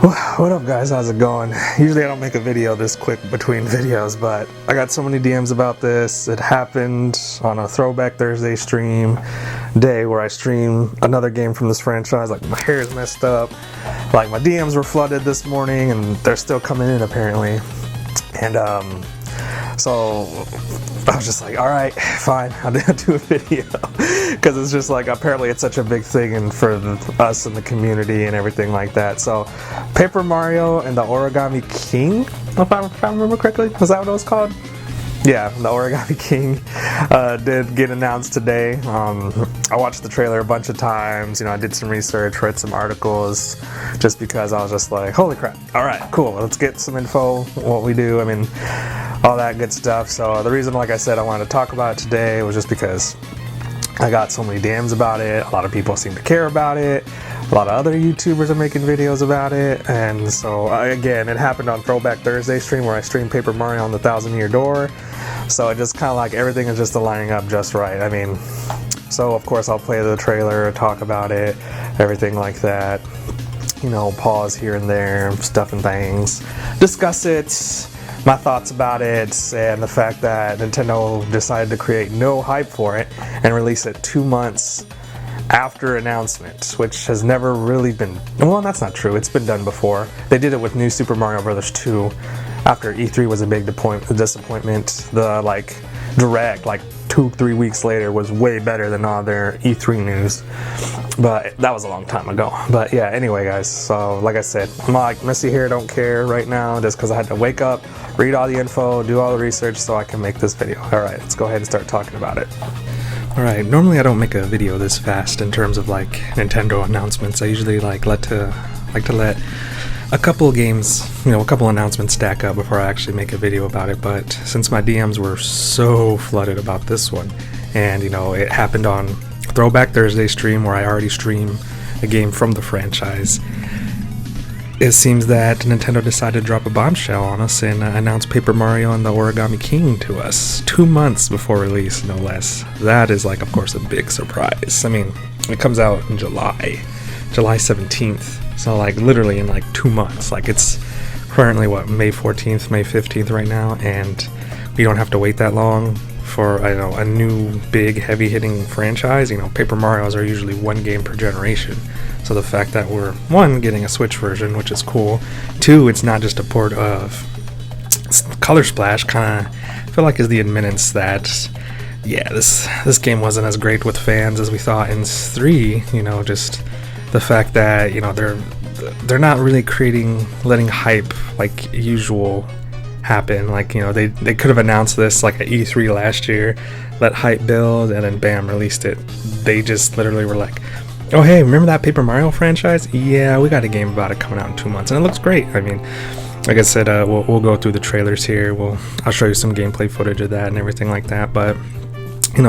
What up, guys? How's it going? Usually I don't make a video this quick between videos, but I got so many DMs about this. It happened on a Throwback Thursday stream day where I stream another game from this franchise. Like, my hair is messed up, like my DMs were flooded this morning, and they're still coming in apparently. And so I was just like, all right, fine, I'll do a video, because it's just like, apparently it's such a big thing and for us in the community and everything like that. So Paper Mario and the Origami King, if I remember correctly, was that what it was called? Yeah, the Origami King did get announced today. I watched the trailer a bunch of times. I did some research, read some articles, just because I was just like, holy crap, all right, cool, let's get some info, what we do, all that good stuff. So the reason, like I said, I wanted to talk about it today was just because I got so many DMs about it. A lot of people seem to care about it. A lot of other YouTubers are making videos about it. And so, again, it happened on Throwback Thursday stream where I streamed Paper Mario on the 1,000-Year Door. So it just kind of like everything is just lining up just right. So of course I'll play the trailer, talk about it, everything like that. Pause here and there, stuff and things. Discuss it, my thoughts about it, and the fact that Nintendo decided to create no hype for it and release it 2 months after announcement, which has never really been, well, that's not true, it's been done before. They did it with New Super Mario Bros. 2 after E3 was a big disappointment. The direct 2-3 weeks later was way better than all their E3 news, but that was a long time ago. But yeah, anyway guys, so like I said, I'm like messy hair, don't care right now, just because I had to wake up, read all the info, do all the research so I can make this video. Alright, let's go ahead and start talking about it. Alright, normally I don't make a video this fast in terms of Nintendo announcements. I usually like to let a couple games, a couple announcements stack up before I actually make a video about it. But since my DMs were so flooded about this one, and it happened on Throwback Thursday stream where I already stream a game from the franchise, it seems that Nintendo decided to drop a bombshell on us and announce Paper Mario and the Origami King to us 2 months before release, no less. That is of course a big surprise. It comes out in July 17th. So literally in 2 months. It's currently May 14th, May 15th right now, and we don't have to wait that long for a new big heavy hitting franchise. Paper Marios are usually one game per generation. So the fact that we're, one, getting a Switch version, which is cool. Two, it's not just a port of Color Splash, kind of feel like is the admittance that yeah, this game wasn't as great with fans as we thought. And three, just the fact that they're not really letting hype like usual happen. They could have announced this at E3 last year, let hype build, and then bam, released it. They just literally were like, oh hey, remember that Paper Mario franchise? Yeah, we got a game about it coming out in 2 months, and it looks great. Like I said, we'll go through the trailers here. I'll show you some gameplay footage of that and everything like that. But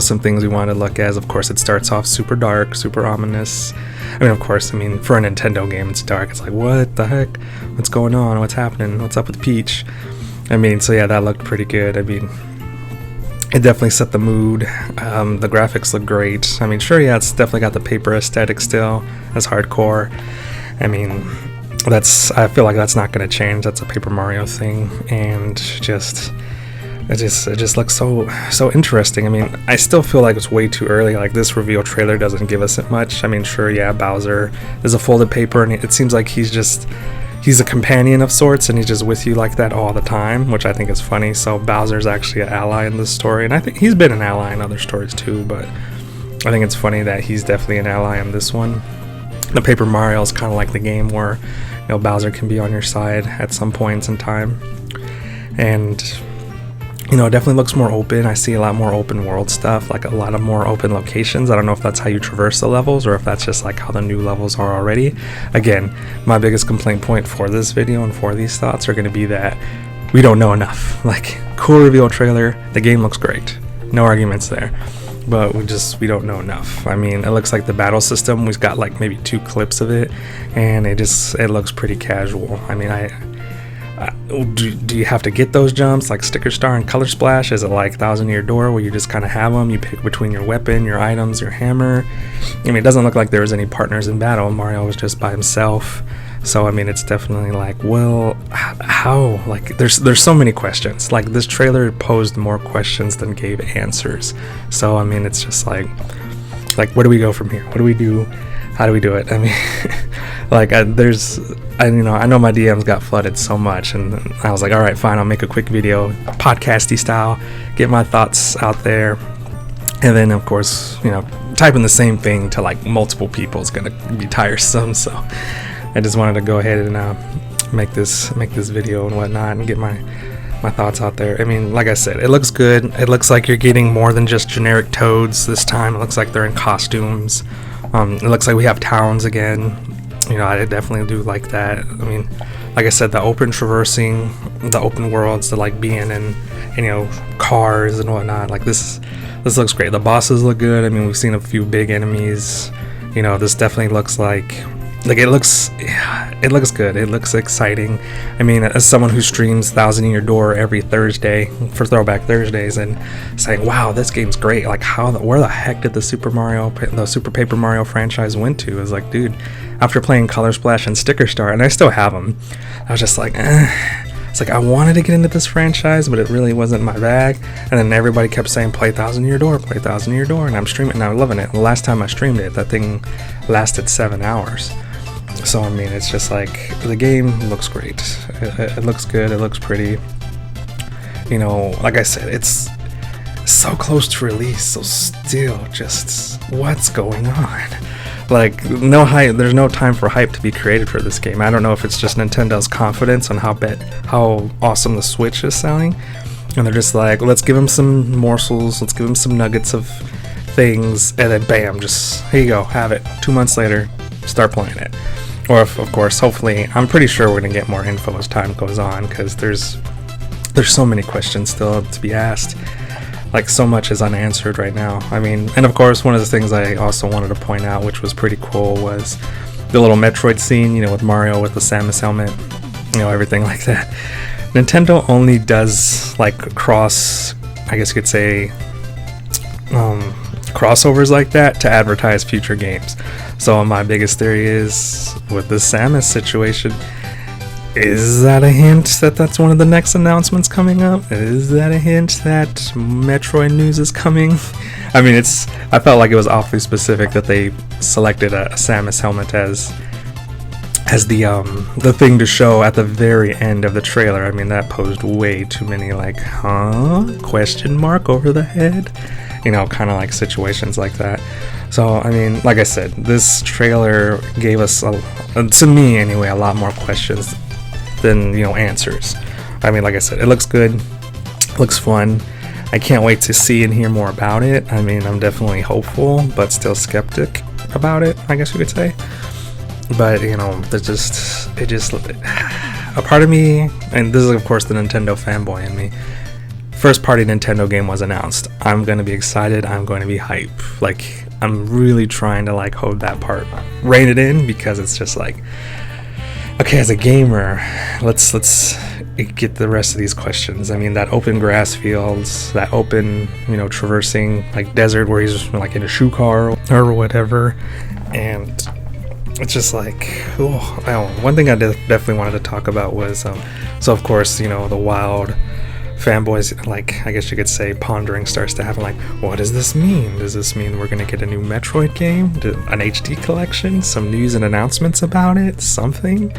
some things we want to look at is, of course, it starts off super dark, super ominous. Of course, for a Nintendo game, it's dark. It's like, what the heck? What's going on? What's happening? What's up with Peach? So yeah, that looked pretty good. It definitely set the mood. The graphics look great. Sure, yeah, it's definitely got the paper aesthetic still. That's hardcore. I feel like that's not going to change. That's a Paper Mario thing, and it just looks so interesting. I still feel like it's way too early. This reveal trailer doesn't give us it much. Sure, yeah, Bowser is a folded paper, and it seems like he's a companion of sorts, and he's just with you like that all the time, which I think is funny. So Bowser's actually an ally in this story, and I think he's been an ally in other stories too, but I think it's funny that he's definitely an ally in this one. The Paper Mario is kind of like the game where Bowser can be on your side at some points in time, and it definitely looks more open. I see a lot more open world stuff, a lot of more open locations. I don't know if that's how you traverse the levels or if that's just how the new levels are already. Again, my biggest complaint point for this video and for these thoughts are going to be that we don't know enough. Cool reveal trailer, the game looks great, no arguments there, but we don't know enough. It looks like the battle system, we've got maybe 2 clips of it, and it looks pretty casual. Do you have to get those jumps like Sticker Star and Color Splash? Is it like 1,000-Year Door where you just kind of have them, you pick between your weapon, your items, your hammer? It doesn't look like there was any partners in battle. Mario was just by himself. So I mean, it's definitely like, well, how? Like, there's so many questions. Like, this trailer posed more questions than gave answers. So I mean, it's just like where do we go from here? What do we do? How do we do it? I mean, like, I know my DMs got flooded so much, and I was like, all right, fine, I'll make a quick video, podcasty style, get my thoughts out there, and then of course, typing the same thing to like multiple people is gonna be tiresome. So I just wanted to go ahead and make this video and whatnot, and get my thoughts out there. I mean, like I said, it looks good. It looks like you're getting more than just generic toads this time. It looks like they're in costumes. It looks like we have towns again. I definitely do like that. I mean, like I said, the open traversing, the open worlds, the like being in, cars and whatnot. Like, this looks great. The bosses look good. I mean, we've seen a few big enemies. This definitely looks like it looks good. It looks exciting. I mean, as someone who streams Thousand Year Door every Thursday for Throwback Thursdays, and saying, wow, this game's great. Like, where the heck did the Super Paper Mario franchise went to? Is like, dude, after playing Color Splash and Sticker Star, and I still have them, I was just like, It's like, I wanted to get into this franchise, but it really wasn't my bag. And then everybody kept saying, play Thousand Year Door, play Thousand Year Door, and I'm streaming, and I'm loving it. The last time I streamed it, that thing lasted 7 hours. So I mean, it's just like, the game looks great. It looks good. It looks pretty. Like I said, it's so close to release, so still just, what's going on? Like, no hype. There's no time for hype to be created for this game. I don't know if it's just Nintendo's confidence on how awesome the Switch is selling, and they're just like, let's give them some morsels, let's give them some nuggets of things, and then bam, just here you go, have it. 2 months later, start playing it. Or if, of course, hopefully, I'm pretty sure we're gonna get more info as time goes on, because there's so many questions still to be asked. Like, so much is unanswered right now. I mean, and of course, one of the things I also wanted to point out, which was pretty cool, was the little Metroid scene, with Mario with the Samus helmet, everything like that. Nintendo only does like I guess you could say, crossovers like that to advertise future games. So my biggest theory is, with the Samus situation, is that a hint that that's one of the next announcements coming up? Is that a hint that Metroid news is coming? I mean, I felt like it was awfully specific that they selected a Samus helmet as the thing to show at the very end of the trailer. I mean, that posed way too many question mark over the head, kind of like situations like that. So I mean, like I said, this trailer gave us, to me anyway, a lot more questions than answers. I mean, like I said, it looks good, looks fun. I can't wait to see and hear more about it. I mean, I'm definitely hopeful, but still skeptic about it, I guess you could say. But there's a part of me, and this is of course the Nintendo fanboy in me. First party Nintendo game was announced. I'm gonna be excited. I'm going to be hype. Like, I'm really trying to hold that part, rein it in, because it's just like, okay, as a gamer, let's get the rest of these questions. I mean, that open grass fields, that open, traversing desert where he's in a shoe car or whatever, and it's just like, one thing I definitely wanted to talk about was, so of course, the wild fanboys, I guess you could say, pondering starts to happen, what does this mean? Does this mean we're gonna get a new Metroid game? An HD collection? Some news and announcements about it? Something?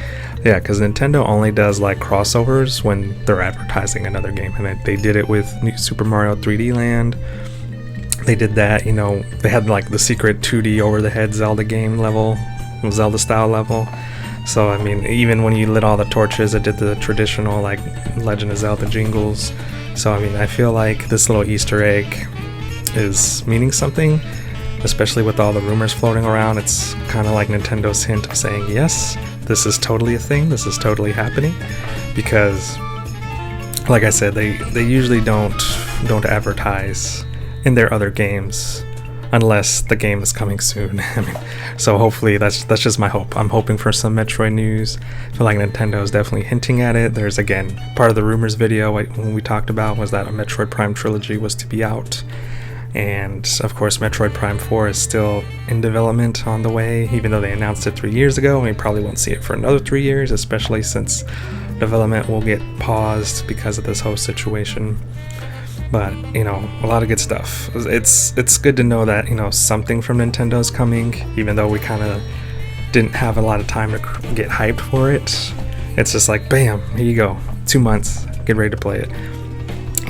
Yeah, because Nintendo only does crossovers when they're advertising another game, and they did it with New Super Mario 3D Land. They did that, they had the secret 2D over the head Zelda game level, Zelda style level. So I mean, even when you lit all the torches, it did the traditional Legend of Zelda jingles. So I mean, I feel like this little Easter egg is meaning something, especially with all the rumors floating around. It's kind of like Nintendo's hint of saying, yes, this is totally a thing, this is totally happening. Because, like I said, they usually don't advertise in their other games unless the game is coming soon. I mean, so hopefully that's just my hope. I'm hoping for some Metroid news. I feel like Nintendo is definitely hinting at it. There's, again, part of the rumors video when we talked about was that a Metroid Prime trilogy was to be out, And of course, Metroid Prime 4 is still in development on the way, even though they announced it 3 years ago, and we probably won't see it for another 3 years, especially since development will get paused because of this whole situation. But, you know, a lot of good stuff. It's good to know that, you know, something from Nintendo's coming, even though we kind of didn't have a lot of time to get hyped for it. It's just like, bam, here you go, 2 months, get ready to play it.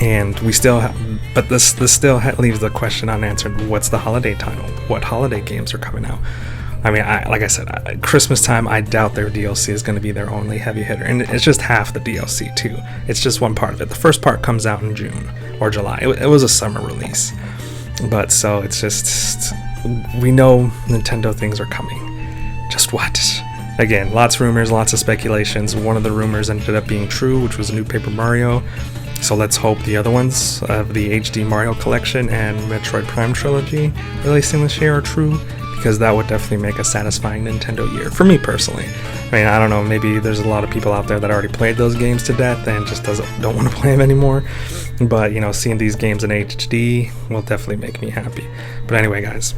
And we still have, but this still leaves the question unanswered. What's the holiday title? What holiday games are coming out? I mean, like I said, Christmas time, I doubt their DLC is going to be their only heavy hitter. And it's just half the DLC, too. It's just one part of it. The first part comes out in June or July. It was a summer release. But so it's just, we know Nintendo things are coming. Just what? Again, lots of rumors, lots of speculations. One of the rumors ended up being true, which was a new Paper Mario. So let's hope the other ones of the HD Mario Collection and Metroid Prime Trilogy releasing this year are true, because that would definitely make a satisfying Nintendo year, for me personally. I mean, I don't know, maybe there's a lot of people out there that already played those games to death and just don't want to play them anymore. But, you know, seeing these games in HD will definitely make me happy. But anyway, guys,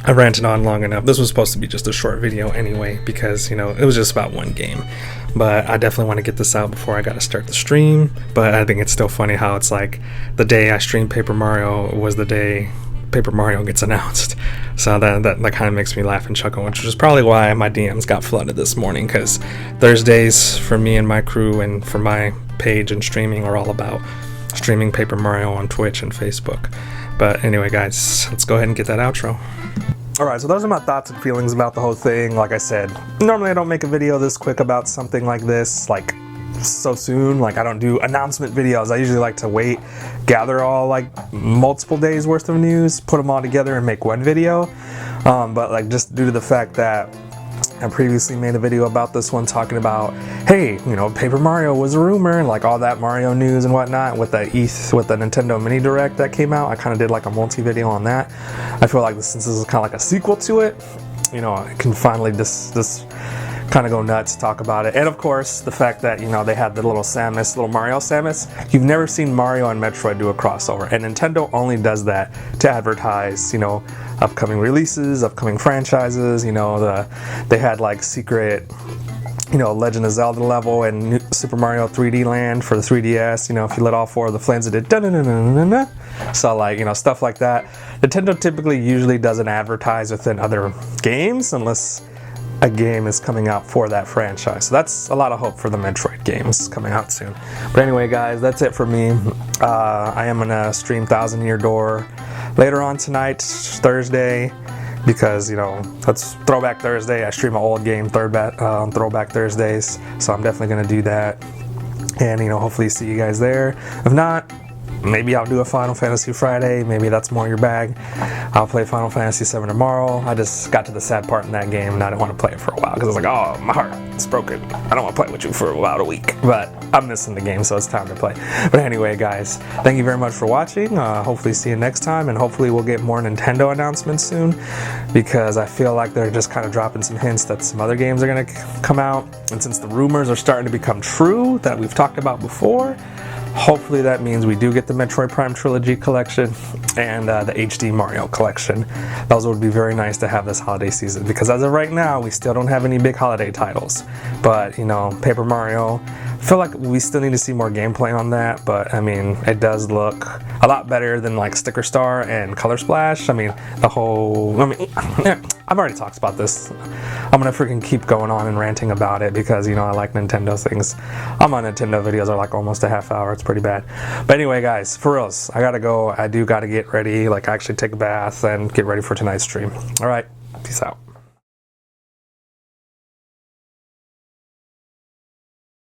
I ranted on long enough. This was supposed to be just a short video anyway, because, you know, it was just about one game. But I definitely want to get this out before I gotta start the stream. But I think it's still funny how it's like the day I streamed Paper Mario was the day Paper Mario gets announced. So that kind of makes me laugh and chuckle, which is probably why my DMs got flooded this morning, because Thursdays for me and my crew and for my page and streaming are all about streaming Paper Mario on Twitch and Facebook. But anyway, guys, let's go ahead and get that outro. Alright, so those are my thoughts and feelings about the whole thing. Like I said, normally I don't make a video this quick about something like this, like so soon. Like, I don't do announcement videos. I usually like to wait, gather all like multiple days worth of news, put them all together and make one video. But like, just due to the fact that I previously made a video about this one talking about, hey, you know, Paper Mario was a rumor, and like all that Mario news and whatnot with the Nintendo Mini Direct that came out. I kind of did like a multi-video on that. I feel like since this is kind of like a sequel to it, you know, I can finally just kind of go nuts, talk about it. And of course, the fact that, you know, they had the little Mario Samus. You've never seen Mario and Metroid do a crossover, and Nintendo only does that to advertise, you know, upcoming releases, upcoming franchises. You know, they had like secret, you know, Legend of Zelda level and Super Mario 3D Land for the 3DS. You know, if you lit all 4 of the flames, it did da-na-na-na-na-na. So like, you know, stuff like that. Nintendo typically usually doesn't advertise within other games unless a game is coming out for that franchise. So that's a lot of hope for the Metroid games coming out soon. But anyway, guys, that's it for me. I am gonna stream Thousand Year Door later on tonight, Thursday, because, you know, that's Throwback Thursday. I stream an old game on Throwback Thursdays, so I'm definitely gonna do that. And, you know, hopefully see you guys there. If not, maybe I'll do a Final Fantasy Friday. Maybe that's more your bag. I'll play Final Fantasy 7 tomorrow. I just got to the sad part in that game and I didn't want to play it for a while because I was like, oh, my heart, it's broken. I don't want to play with you for about a week. But I'm missing the game, so it's time to play. But anyway, guys, thank you very much for watching. Hopefully see you next time, and hopefully we'll get more Nintendo announcements soon, because I feel like they're just kind of dropping some hints that some other games are going to come out. And since the rumors are starting to become true that we've talked about before, hopefully that means we do get the Metroid Prime Trilogy collection and the HD Mario collection. Those would be very nice to have this holiday season, because as of right now, we still don't have any big holiday titles. But, you know, Paper Mario, I feel like we still need to see more gameplay on that, but I mean, it does look a lot better than like Sticker Star and Color Splash. I mean, I've already talked about this. I'm gonna freaking keep going on and ranting about it because, you know, I like Nintendo things. All my Nintendo videos are like almost a half hour. It's pretty bad. But anyway, guys, for reals, I gotta go. I do gotta get ready, like actually take a bath and get ready for tonight's stream. All right, peace out.